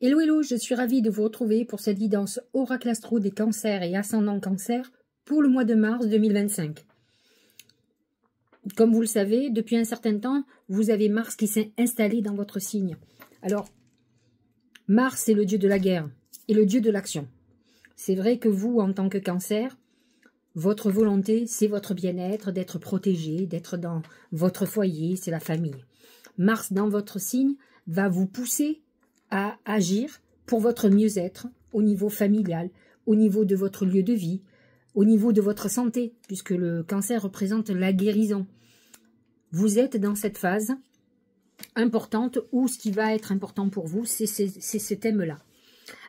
Hello, hello, je suis ravie de vous retrouver pour cette guidance Oracle Astro des cancers et ascendant cancer pour le mois de mars 2025. Comme vous le savez, depuis un certain temps, vous avez Mars qui s'est installé dans votre signe. Alors, Mars, c'est le dieu de la guerre et le dieu de l'action. C'est vrai que vous, en tant que cancer, votre volonté, c'est votre bien-être, d'être protégé, d'être dans votre foyer, c'est la famille. Mars, dans votre signe, va vous pousser à agir pour votre mieux-être au niveau familial, au niveau de votre lieu de vie, au niveau de votre santé, puisque le cancer représente la guérison. Vous êtes dans cette phase importante où ce qui va être important pour vous, c'est ce thème-là.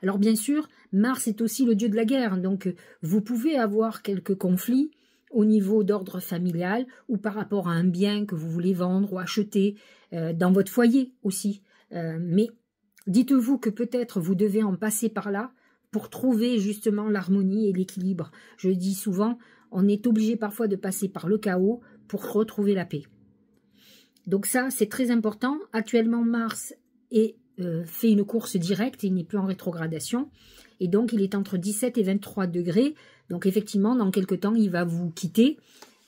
Alors bien sûr, Mars est aussi le dieu de la guerre, donc vous pouvez avoir quelques conflits au niveau d'ordre familial ou par rapport à un bien que vous voulez vendre ou acheter dans votre foyer aussi. Mais dites-vous que peut-être vous devez en passer par là pour trouver justement l'harmonie et l'équilibre. Je dis souvent, on est obligé parfois de passer par le chaos pour retrouver la paix. Donc ça, c'est très important. Actuellement, Mars fait une course directe, il n'est plus en rétrogradation. Et donc, il est entre 17 et 23 degrés. Donc effectivement, dans quelques temps, il va vous quitter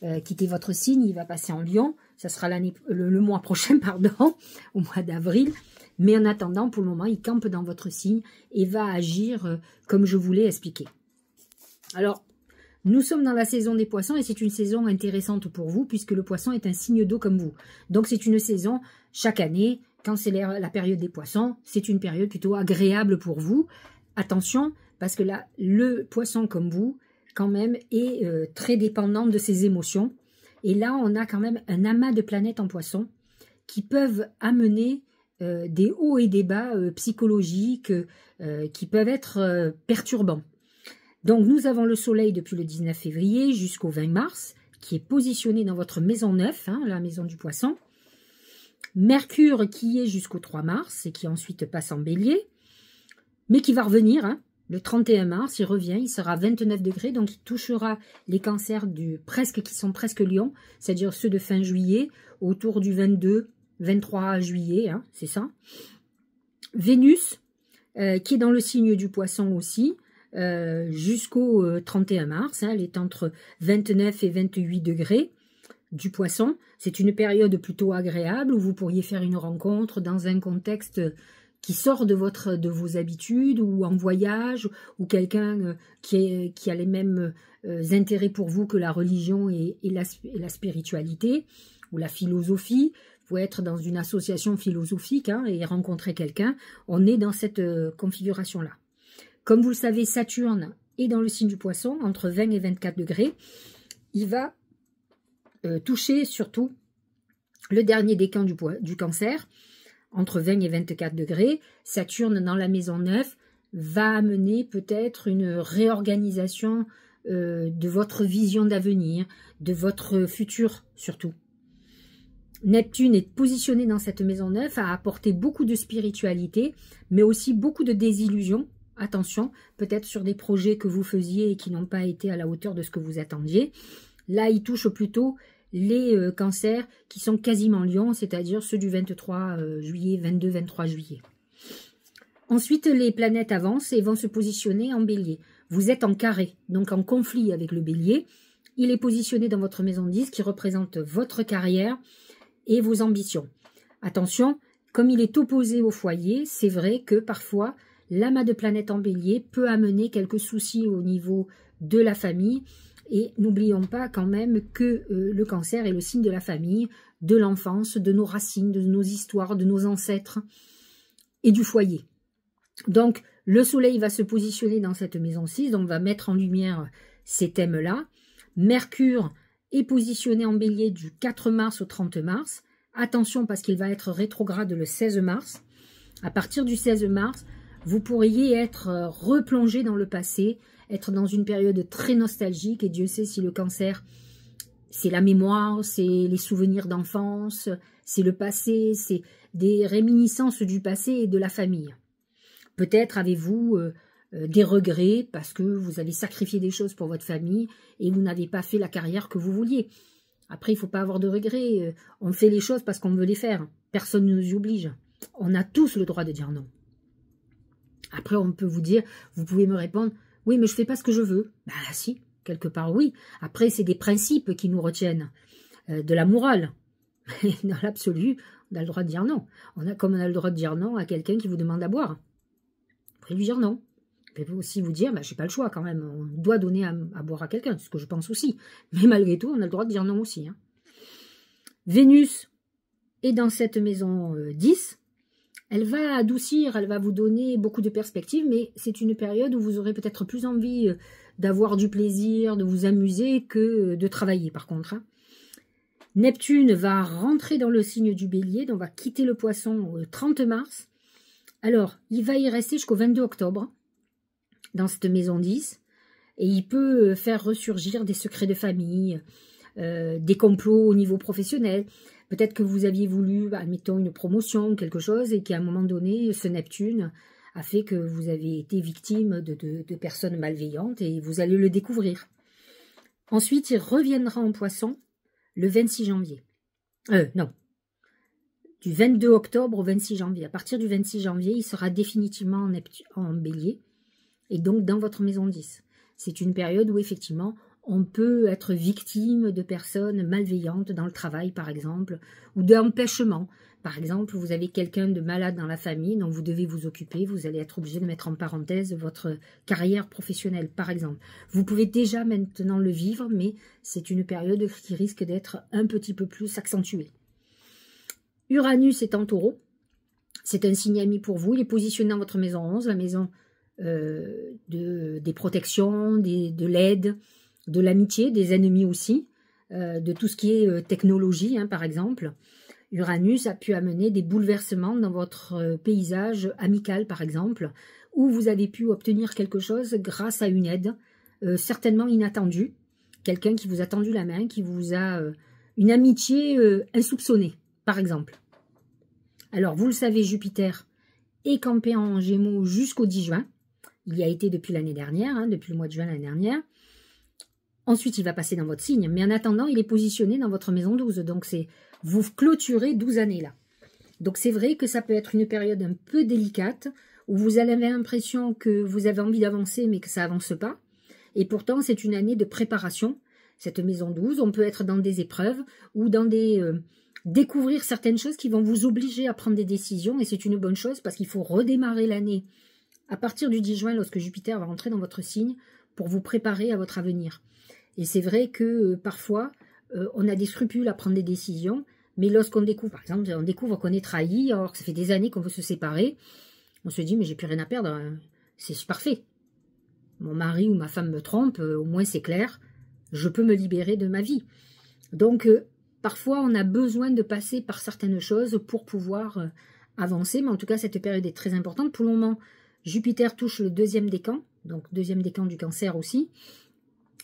votre signe, il va passer en Lion. Ça sera le mois prochain, pardon, au mois d'avril. Mais en attendant, pour le moment, il campe dans votre signe et va agir comme je vous l'ai expliqué. Alors, nous sommes dans la saison des poissons et c'est une saison intéressante pour vous puisque le poisson est un signe d'eau comme vous. Donc, c'est une saison, chaque année, quand c'est la période des poissons, c'est une période plutôt agréable pour vous. Attention, parce que là, le poisson comme vous, quand même, est très dépendant de ses émotions. Et là, on a quand même un amas de planètes en poisson qui peuvent amener des hauts et des bas psychologiques qui peuvent être perturbants. Donc nous avons le soleil depuis le 19 février jusqu'au 20 mars qui est positionné dans votre maison 9, la maison du poisson. Mercure qui est jusqu'au 3 mars et qui ensuite passe en bélier, mais qui va revenir, le 31 mars, il revient, il sera à 29 degrés, donc il touchera les cancers qui sont presque lions, c'est-à-dire ceux de fin juillet, autour du 23 juillet, c'est ça. Vénus, qui est dans le signe du poisson aussi, jusqu'au 31 mars, elle est entre 29 et 28 degrés du poisson. C'est une période plutôt agréable où vous pourriez faire une rencontre dans un contexte qui sort de vos habitudes ou en voyage, ou quelqu'un qui a les mêmes intérêts pour vous que la religion et la spiritualité ou la philosophie. Vous pouvez être dans une association philosophique et rencontrer quelqu'un. On est dans cette configuration-là. Comme vous le savez, Saturne est dans le signe du poisson, entre 20 et 24 degrés. Il va toucher surtout le dernier décan du cancer, entre 20 et 24 degrés. Saturne dans la maison 9 va amener peut-être une réorganisation de votre vision d'avenir, de votre futur surtout. Neptune est positionné dans cette maison 9 à apporter beaucoup de spiritualité, mais aussi beaucoup de désillusions. Attention, peut-être sur des projets que vous faisiez et qui n'ont pas été à la hauteur de ce que vous attendiez. Là, il touche plutôt les cancers qui sont quasiment lions, c'est-à-dire ceux du 23 juillet, 22-23 juillet. Ensuite, les planètes avancent et vont se positionner en bélier. Vous êtes en carré, donc en conflit avec le bélier. Il est positionné dans votre maison 10 qui représente votre carrière et vos ambitions. Attention, comme il est opposé au foyer, c'est vrai que parfois, l'amas de planètes en bélier peut amener quelques soucis au niveau de la famille. Et n'oublions pas quand même que le cancer est le signe de la famille, de l'enfance, de nos racines, de nos histoires, de nos ancêtres et du foyer. Donc, le soleil va se positionner dans cette maison 6, donc on va mettre en lumière ces thèmes-là. Mercure est positionné en bélier du 4 mars au 30 mars. Attention parce qu'il va être rétrograde le 16 mars. À partir du 16 mars, vous pourriez être replongé dans le passé, être dans une période très nostalgique. Et Dieu sait si le cancer, c'est la mémoire, c'est les souvenirs d'enfance, c'est le passé, c'est des réminiscences du passé et de la famille. Peut-être avez-vous des regrets parce que vous avez sacrifié des choses pour votre famille et vous n'avez pas fait la carrière que vous vouliez. Après, il ne faut pas avoir de regrets. On fait les choses parce qu'on veut les faire. Personne ne nous y oblige. On a tous le droit de dire non. Après, on peut vous dire, vous pouvez me répondre, oui, mais je fais pas ce que je veux. Bah si, quelque part, oui. Après, c'est des principes qui nous retiennent, de la morale. Dans l'absolu, on a le droit de dire non. Comme on a le droit de dire non à quelqu'un qui vous demande à boire. Vous pouvez lui dire non. Vous pouvez aussi vous dire, bah, j'ai pas le choix quand même. On doit donner à boire à quelqu'un, c'est ce que je pense aussi. Mais malgré tout, on a le droit de dire non aussi. Hein. Vénus est dans cette maison 10. Elle va adoucir, elle va vous donner beaucoup de perspectives, mais c'est une période où vous aurez peut-être plus envie d'avoir du plaisir, de vous amuser que de travailler par contre. Hein. Neptune va rentrer dans le signe du Bélier, donc va quitter le Poisson au 30 mars. Alors, il va y rester jusqu'au 22 octobre, dans cette maison 10, et il peut faire ressurgir des secrets de famille, des complots au niveau professionnel. Peut-être que vous aviez voulu, admettons, une promotion ou quelque chose, et qu'à un moment donné, ce Neptune a fait que vous avez été victime de personnes malveillantes, et vous allez le découvrir. Ensuite, il reviendra en Poisson le 26 janvier. Non. Du 22 octobre au 26 janvier. À partir du 26 janvier, il sera définitivement en Bélier, et donc dans votre maison 10. C'est une période où, effectivement, on peut être victime de personnes malveillantes dans le travail, par exemple, ou d'empêchement. Par exemple, vous avez quelqu'un de malade dans la famille dont vous devez vous occuper, vous allez être obligé de mettre en parenthèse votre carrière professionnelle, par exemple. Vous pouvez déjà maintenant le vivre, mais c'est une période qui risque d'être un petit peu plus accentuée. Uranus est en Taureau, c'est un signe ami pour vous, il est positionné dans votre maison 11, la maison des protections, de l'aide, de l'amitié, des ennemis aussi, de tout ce qui est technologie, hein, par exemple. Uranus a pu amener des bouleversements dans votre paysage amical, par exemple, où vous avez pu obtenir quelque chose grâce à une aide, certainement inattendue, quelqu'un qui vous a tendu la main, qui vous a une amitié insoupçonnée, par exemple. Alors, vous le savez, Jupiter est campé en Gémeaux jusqu'au 10 juin. Il y a été depuis l'année dernière, hein, depuis le mois de juin l'année dernière. Ensuite, il va passer dans votre signe, mais en attendant, il est positionné dans votre maison 12. Donc, vous clôturez 12 années là. Donc, c'est vrai que ça peut être une période un peu délicate, où vous avez l'impression que vous avez envie d'avancer, mais que ça avance pas. Et pourtant, c'est une année de préparation. Cette maison 12, on peut être dans des épreuves ou dans découvrir certaines choses qui vont vous obliger à prendre des décisions. Et c'est une bonne chose parce qu'il faut redémarrer l'année à partir du 10 juin, lorsque Jupiter va rentrer dans votre signe, pour vous préparer à votre avenir. Et c'est vrai que parfois, on a des scrupules à prendre des décisions, mais lorsqu'on découvre, par exemple, on découvre qu'on est trahi, alors que ça fait des années qu'on veut se séparer, on se dit, mais j'ai plus rien à perdre, hein. C'est parfait. Mon mari ou ma femme me trompe, au moins c'est clair, je peux me libérer de ma vie. Donc, parfois, on a besoin de passer par certaines choses pour pouvoir avancer, mais en tout cas, cette période est très importante. Pour le moment, Jupiter touche le 2e décan, donc 2e décan du Cancer aussi.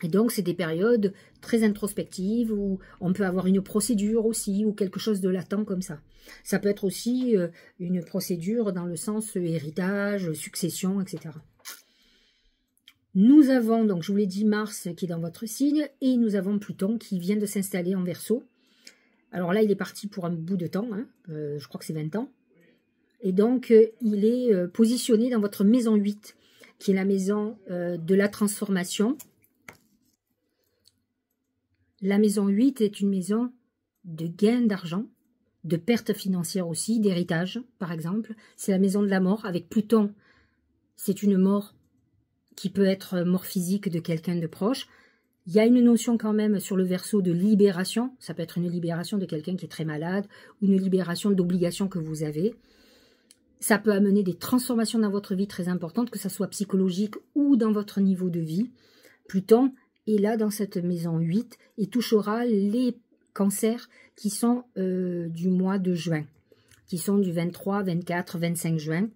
Et donc, c'est des périodes très introspectives où on peut avoir une procédure aussi ou quelque chose de latent comme ça. Ça peut être aussi une procédure dans le sens héritage, succession, etc. Nous avons, donc je vous l'ai dit, Mars qui est dans votre signe et nous avons Pluton qui vient de s'installer en Verseau. Alors là, il est parti pour un bout de temps, hein, je crois que c'est 20 ans. Et donc, il est positionné dans votre maison 8, qui est la maison de la transformation. La maison 8 est une maison de gain d'argent, de perte financière aussi, d'héritage, par exemple. C'est la maison de la mort. Avec Pluton, c'est une mort qui peut être mort physique de quelqu'un de proche. Il y a une notion quand même sur le Verseau de libération. Ça peut être une libération de quelqu'un qui est très malade ou une libération d'obligations que vous avez. Ça peut amener des transformations dans votre vie très importantes, que ce soit psychologique ou dans votre niveau de vie. Pluton est là dans cette maison 8 et touchera les cancers qui sont du mois de juin, qui sont du 23, 24, 25 juin,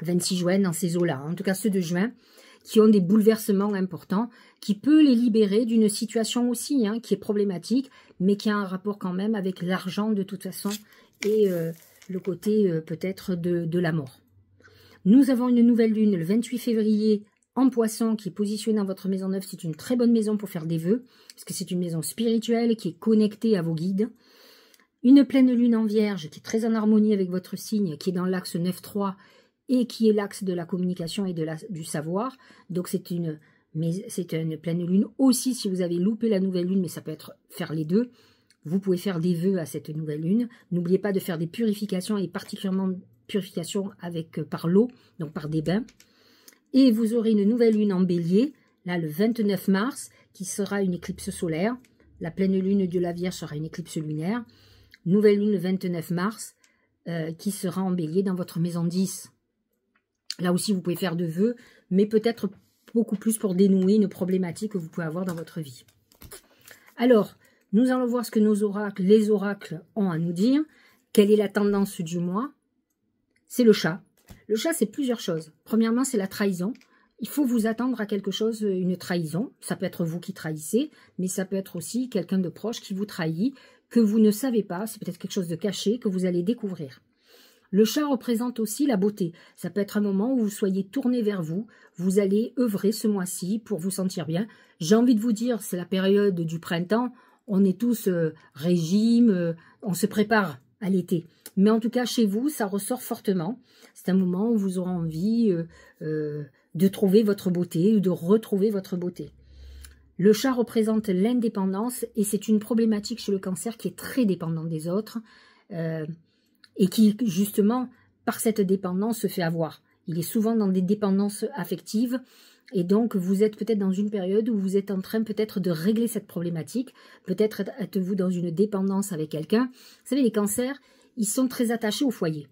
26 juin dans ces eaux-là. En tout cas ceux de juin, qui ont des bouleversements importants, qui peut les libérer d'une situation aussi hein, qui est problématique, mais qui a un rapport quand même avec l'argent de toute façon et le côté peut-être de la mort. Nous avons une nouvelle lune le 28 février en Poisson qui est positionnée dans votre maison 9. C'est une très bonne maison pour faire des vœux, parce que c'est une maison spirituelle qui est connectée à vos guides. Une pleine lune en Vierge qui est très en harmonie avec votre signe, qui est dans l'axe 9-3 et qui est l'axe de la communication et du savoir. Donc c'est une pleine lune aussi si vous avez loupé la nouvelle lune, mais ça peut être faire les deux. Vous pouvez faire des vœux à cette nouvelle lune. N'oubliez pas de faire des purifications et particulièrement purifications par l'eau, donc par des bains. Et vous aurez une nouvelle lune en bélier, là le 29 mars, qui sera une éclipse solaire. La pleine lune de la Vierge sera une éclipse lunaire. Nouvelle lune le 29 mars, qui sera en bélier dans votre maison 10. Là aussi, vous pouvez faire de vœux, mais peut-être beaucoup plus pour dénouer une problématique que vous pouvez avoir dans votre vie. Alors, nous allons voir ce que les oracles ont à nous dire. Quelle est la tendance du mois? C'est le chat. Le chat, c'est plusieurs choses. Premièrement, c'est la trahison. Il faut vous attendre à quelque chose, une trahison. Ça peut être vous qui trahissez, mais ça peut être aussi quelqu'un de proche qui vous trahit, que vous ne savez pas. C'est peut-être quelque chose de caché que vous allez découvrir. Le chat représente aussi la beauté. Ça peut être un moment où vous soyez tourné vers vous. Vous allez œuvrer ce mois-ci pour vous sentir bien. J'ai envie de vous dire, c'est la période du printemps. On est tous régime, on se prépare à l'été. Mais en tout cas, chez vous, ça ressort fortement. C'est un moment où vous aurez envie de trouver votre beauté ou de retrouver votre beauté. Le chat représente l'indépendance et c'est une problématique chez le cancer qui est très dépendante des autres et qui, justement, par cette dépendance, se fait avoir. Il est souvent dans des dépendances affectives et donc vous êtes peut-être dans une période où vous êtes en train peut-être de régler cette problématique. Peut-être êtes-vous dans une dépendance avec quelqu'un. Vous savez, les cancers, ils sont très attachés au foyer.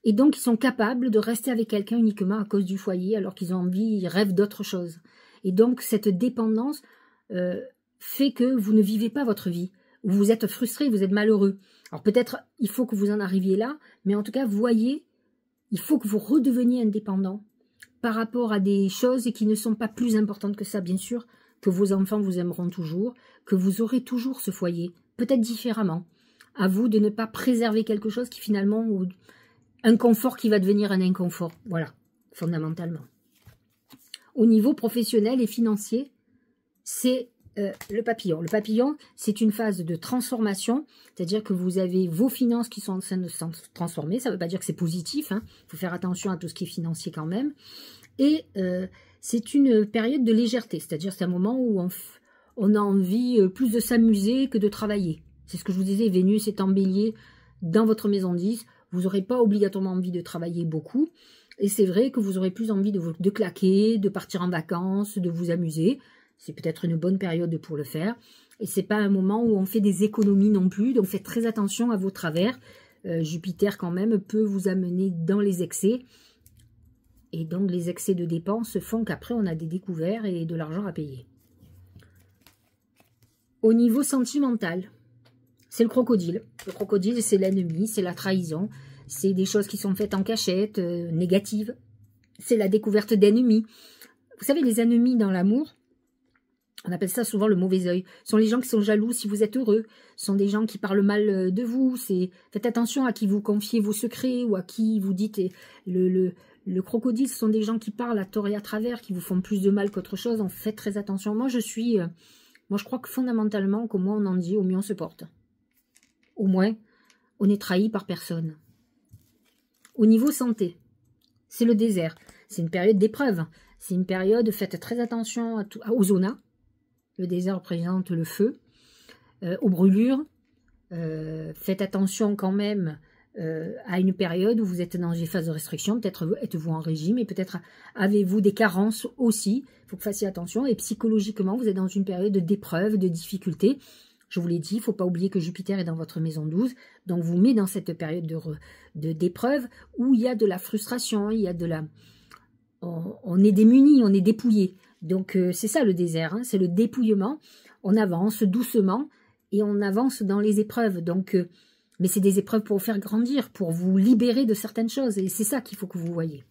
Et donc, ils sont capables de rester avec quelqu'un uniquement à cause du foyer, alors qu'ils ont envie, ils rêvent d'autre chose. Et donc, cette dépendance fait que vous ne vivez pas votre vie. Vous êtes frustré, vous êtes malheureux. Alors peut-être, il faut que vous en arriviez là, mais en tout cas, voyez, il faut que vous redeveniez indépendant par rapport à des choses qui ne sont pas plus importantes que ça, bien sûr, que vos enfants vous aimeront toujours, que vous aurez toujours ce foyer, peut-être différemment. À vous de ne pas préserver quelque chose qui finalement... un confort qui va devenir un inconfort. Voilà, fondamentalement. Au niveau professionnel et financier, c'est le papillon. Le papillon, c'est une phase de transformation, c'est-à-dire que vous avez vos finances qui sont en train de se transformer. Ça ne veut pas dire que c'est positif, hein. Il faut faire attention à tout ce qui est financier quand même. Et c'est une période de légèreté, c'est-à-dire c'est un moment où on a envie plus de s'amuser que de travailler. C'est ce que je vous disais, Vénus est en bélier dans votre maison 10. Vous n'aurez pas obligatoirement envie de travailler beaucoup. Et c'est vrai que vous aurez plus envie de claquer, de partir en vacances, de vous amuser. C'est peut-être une bonne période pour le faire. Et ce n'est pas un moment où on fait des économies non plus. Donc faites très attention à vos travers. Jupiter quand même peut vous amener dans les excès. Et donc les excès de dépenses font qu'après on a des découvertes et de l'argent à payer. Au niveau sentimental, c'est le crocodile. Le crocodile, c'est l'ennemi, c'est la trahison. C'est des choses qui sont faites en cachette, négatives. C'est la découverte d'ennemis. Vous savez, les ennemis dans l'amour, on appelle ça souvent le mauvais œil. Ce sont les gens qui sont jaloux si vous êtes heureux. Ce sont des gens qui parlent mal de vous. Faites attention à qui vous confiez vos secrets ou à qui vous dites... Le crocodile, ce sont des gens qui parlent à tort et à travers, qui vous font plus de mal qu'autre chose. Donc faites très attention. Moi, je crois que fondamentalement, qu'au moins on en dit, au mieux on se porte. Au moins, on est trahi par personne. Au niveau santé, c'est le désert. C'est une période d'épreuve. C'est une période, faites très attention aux zonas. Le désert représente le feu. Aux brûlures. Faites attention quand même à une période où vous êtes dans des phases de restriction. Peut-être êtes-vous en régime et peut-être avez-vous des carences aussi. Il faut que vous fassiez attention. Et psychologiquement, vous êtes dans une période d'épreuve, de difficulté. Je vous l'ai dit, il ne faut pas oublier que Jupiter est dans votre maison 12, donc vous met dans cette période d'épreuve où il y a de la frustration, il y a de la... On est démunis, on est dépouillés. Donc c'est ça le désert, hein, c'est le dépouillement. On avance doucement et on avance dans les épreuves. Donc, mais c'est des épreuves pour vous faire grandir, pour vous libérer de certaines choses. Et c'est ça qu'il faut que vous voyez.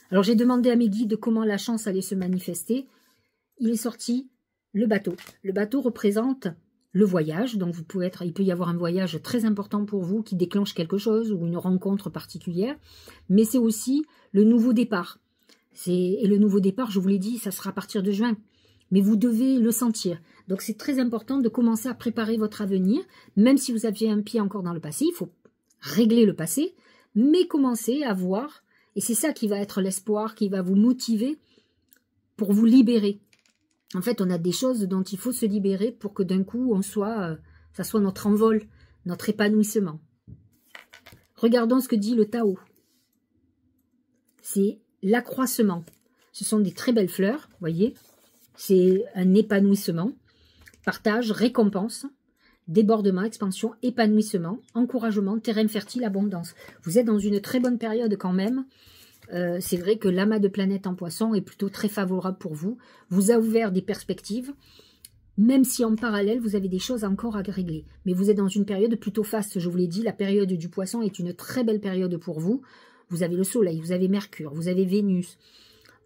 Alors j'ai demandé à mes guides comment la chance allait se manifester. Il est sorti le bateau. Le bateau représente... le voyage, donc il peut y avoir un voyage très important pour vous qui déclenche quelque chose ou une rencontre particulière, mais c'est aussi le nouveau départ. Et le nouveau départ, je vous l'ai dit, ça sera à partir de juin, mais vous devez le sentir. Donc c'est très important de commencer à préparer votre avenir, même si vous aviez un pied encore dans le passé, il faut régler le passé, mais commencer à voir Et c'est ça qui va être l'espoir, qui va vous motiver pour vous libérer. En fait, on a des choses dont il faut se libérer pour que d'un coup, ça soit notre envol, notre épanouissement. Regardons ce que dit le Tao. C'est l'accroissement. Ce sont des très belles fleurs, vous voyez. C'est un épanouissement. Partage, récompense, débordement, expansion, épanouissement, encouragement, terrain fertile, abondance. Vous êtes dans une très bonne période quand même. C'est vrai que l'amas de planètes en poisson est plutôt très favorable pour vous. Vous a ouvert des perspectives, même si en parallèle, vous avez des choses encore à régler. Mais vous êtes dans une période plutôt faste, je vous l'ai dit. La période du poisson est une très belle période pour vous. Vous avez le Soleil, vous avez Mercure, vous avez Vénus,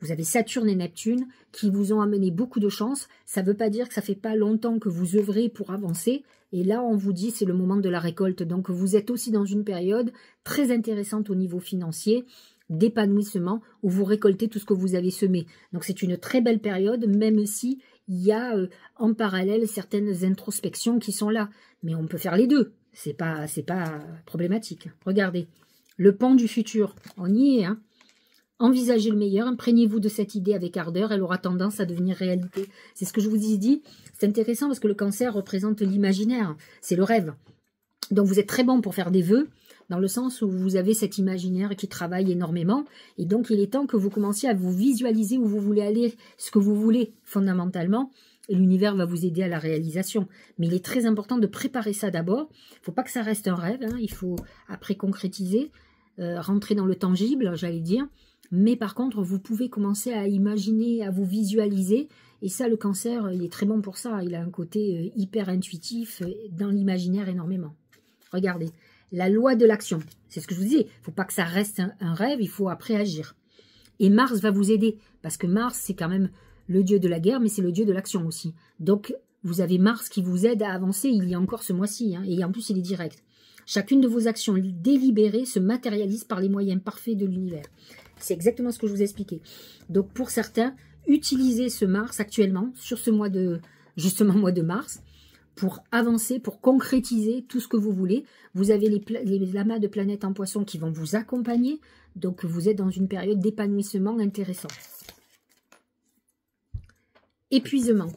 vous avez Saturne et Neptune qui vous ont amené beaucoup de chance. Ça ne veut pas dire que ça fait pas longtemps que vous œuvrez pour avancer. Et là, on vous dit c'est le moment de la récolte. Donc, vous êtes aussi dans une période très intéressante au niveau financier, d'épanouissement, où vous récoltez tout ce que vous avez semé. Donc, c'est une très belle période, même si il y a en parallèle certaines introspections qui sont là. Mais on peut faire les deux. C'est pas problématique. Regardez, le pont du futur. On y est, hein. Envisagez le meilleur, imprégnez-vous de cette idée avec ardeur, elle aura tendance à devenir réalité. C'est ce que je vous ai dit. C'est intéressant parce que le cancer représente l'imaginaire, c'est le rêve. Donc vous êtes très bon pour faire des vœux, dans le sens où vous avez cet imaginaire qui travaille énormément. Et donc il est temps que vous commenciez à vous visualiser où vous voulez aller, ce que vous voulez fondamentalement. Et l'univers va vous aider à la réalisation. Mais il est très important de préparer ça d'abord. Il ne faut pas que ça reste un rêve, hein. Il faut après concrétiser, rentrer dans le tangible, j'allais dire. Mais par contre, vous pouvez commencer à imaginer, à vous visualiser. Et ça, le cancer, il est très bon pour ça. Il a un côté hyper intuitif, dans l'imaginaire énormément. Regardez, la loi de l'action. C'est ce que je vous disais. Il ne faut pas que ça reste un rêve, il faut après agir. Et Mars va vous aider. Parce que Mars, c'est quand même le dieu de la guerre, mais c'est le dieu de l'action aussi. Donc, vous avez Mars qui vous aide à avancer. Il y a encore ce mois-ci. Hein, et en plus, il est direct. Chacune de vos actions délibérées se matérialise par les moyens parfaits de l'univers. C'est exactement ce que je vous ai expliqué. Donc, pour certains, utilisez ce Mars actuellement, sur ce mois de mars, pour avancer, pour concrétiser tout ce que vous voulez. Vous avez les lamas de planètes en poisson qui vont vous accompagner. Donc, vous êtes dans une période d'épanouissement intéressant. Épuisement.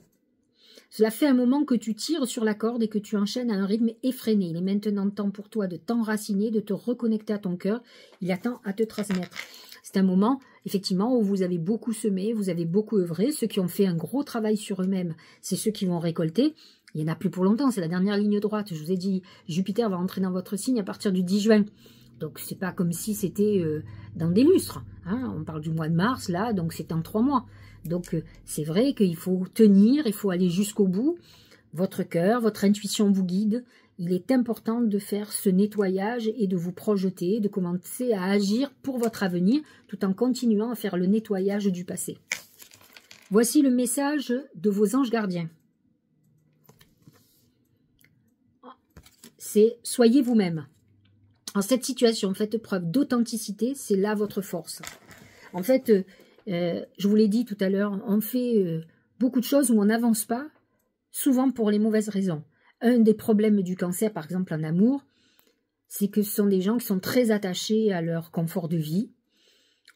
Cela fait un moment que tu tires sur la corde et que tu enchaînes à un rythme effréné. Il est maintenant temps pour toi de t'enraciner, de te reconnecter à ton cœur. Il attend à te transmettre. C'est un moment, effectivement, où vous avez beaucoup semé, vous avez beaucoup œuvré. Ceux qui ont fait un gros travail sur eux-mêmes, c'est ceux qui vont récolter. Il n'y en a plus pour longtemps, c'est la dernière ligne droite. Je vous ai dit, Jupiter va rentrer dans votre signe à partir du 10 juin. Donc, c'est pas comme si c'était dans des lustres. Hein. On parle du mois de mars, là, donc c'est en 3 mois. Donc, c'est vrai qu'il faut tenir, il faut aller jusqu'au bout. Votre cœur, votre intuition vous guide. Il est important de faire ce nettoyage et de vous projeter, de commencer à agir pour votre avenir, tout en continuant à faire le nettoyage du passé. Voici le message de vos anges gardiens. C'est « Soyez vous-même ». En cette situation, faites preuve d'authenticité, c'est là votre force. En fait, je vous l'ai dit tout à l'heure, on fait beaucoup de choses où on n'avance pas, souvent pour les mauvaises raisons. Un des problèmes du cancer, par exemple en amour, c'est que ce sont des gens qui sont très attachés à leur confort de vie,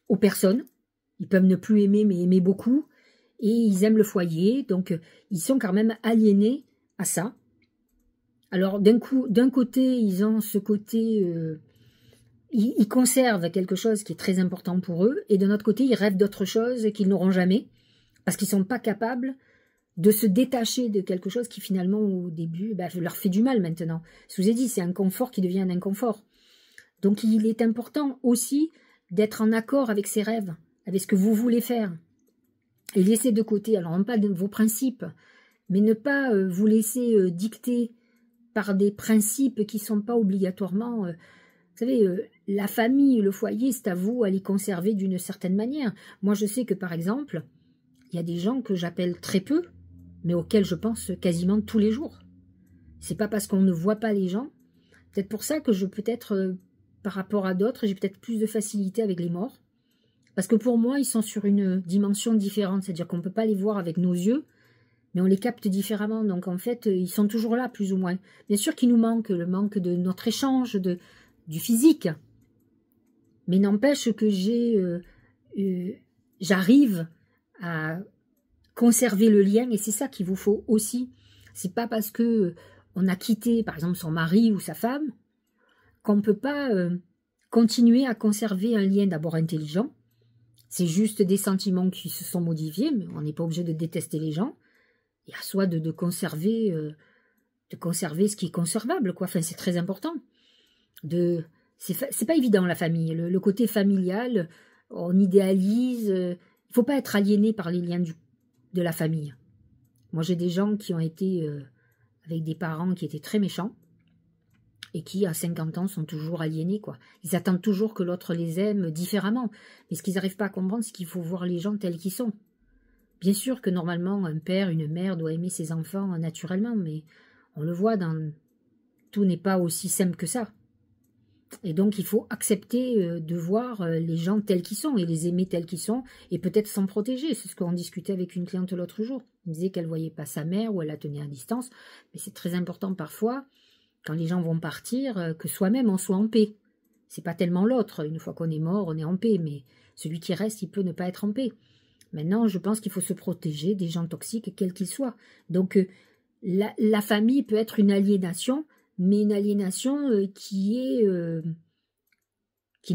aux personnes. Ils peuvent ne plus aimer, mais aimer beaucoup. Et ils aiment le foyer, donc ils sont quand même aliénés à ça. Alors, d'un côté, ils ont ce côté... ils conservent quelque chose qui est très important pour eux. Et de l'autre côté, ils rêvent d'autre chose qu'ils n'auront jamais. Parce qu'ils ne sont pas capables de se détacher de quelque chose qui finalement au début leur fait du mal maintenant. Je vous ai dit, c'est un confort qui devient un inconfort. Donc il est important aussi d'être en accord avec ses rêves, avec ce que vous voulez faire. Et laisser de côté, alors non pas de vos principes, mais ne pas vous laisser dicter par des principes qui ne sont pas obligatoirement... vous savez, la famille, le foyer, c'est à vous à les conserver d'une certaine manière. Moi je sais que par exemple, il y a des gens que j'appelle très peu, mais auxquels je pense quasiment tous les jours. C'est pas parce qu'on ne voit pas les gens. Peut-être pour ça que je peut-être, par rapport à d'autres, j'ai peut-être plus de facilité avec les morts. Parce que pour moi, ils sont sur une dimension différente. C'est-à-dire qu'on ne peut pas les voir avec nos yeux, mais on les capte différemment. Donc en fait, ils sont toujours là, plus ou moins. Bien sûr qu'il nous manque, le manque de notre échange, du physique. Mais n'empêche que j'arrive à conserver le lien, et c'est ça qu'il vous faut aussi. C'est pas parce que on a quitté, par exemple, son mari ou sa femme, qu'on ne peut pas continuer à conserver un lien d'abord intelligent. C'est juste des sentiments qui se sont modifiés, mais on n'est pas obligé de détester les gens. Et à soi de conserver ce qui est conservable, quoi. Enfin, c'est très important. C'est pas évident, la famille. Le côté familial, on idéalise. Il ne faut pas être aliéné par les liens de la famille. Moi, j'ai des gens qui ont été avec des parents qui étaient très méchants et qui, à 50 ans, sont toujours aliénés, quoi. Ils attendent toujours que l'autre les aime différemment. Mais ce qu'ils n'arrivent pas à comprendre, c'est qu'il faut voir les gens tels qu'ils sont. Bien sûr que normalement, un père, une mère doit aimer ses enfants naturellement, mais on le voit, tout n'est pas aussi simple que ça. Et donc, il faut accepter de voir les gens tels qu'ils sont et les aimer tels qu'ils sont et peut-être s'en protéger. C'est ce qu'on discutait avec une cliente l'autre jour. Elle me disait qu'elle ne voyait pas sa mère ou elle la tenait à distance. Mais c'est très important parfois, quand les gens vont partir, que soi-même on soit en paix. C'est pas tellement l'autre. Une fois qu'on est mort, on est en paix. Mais celui qui reste, il peut ne pas être en paix. Maintenant, je pense qu'il faut se protéger des gens toxiques, quels qu'ils soient. Donc, la famille peut être une aliénation, mais une aliénation qui ne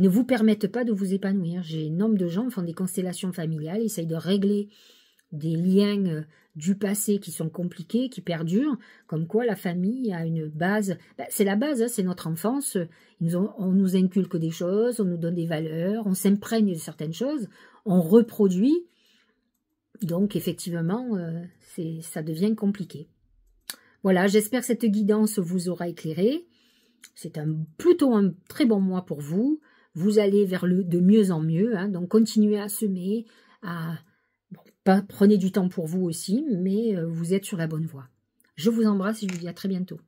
vous permette pas de vous épanouir. J'ai un nombre de gens qui font des constellations familiales, essayent de régler des liens du passé qui sont compliqués, qui perdurent, comme quoi la famille a une base. C'est la base, hein, c'est notre enfance. On nous inculque des choses, on nous donne des valeurs, on s'imprègne de certaines choses, on reproduit. Donc, effectivement, ça devient compliqué. Voilà, j'espère que cette guidance vous aura éclairé. C'est plutôt un très bon mois pour vous. Vous allez vers de mieux en mieux. Hein, donc, continuez à semer. Prenez du temps pour vous aussi, mais vous êtes sur la bonne voie. Je vous embrasse et je vous dis à très bientôt.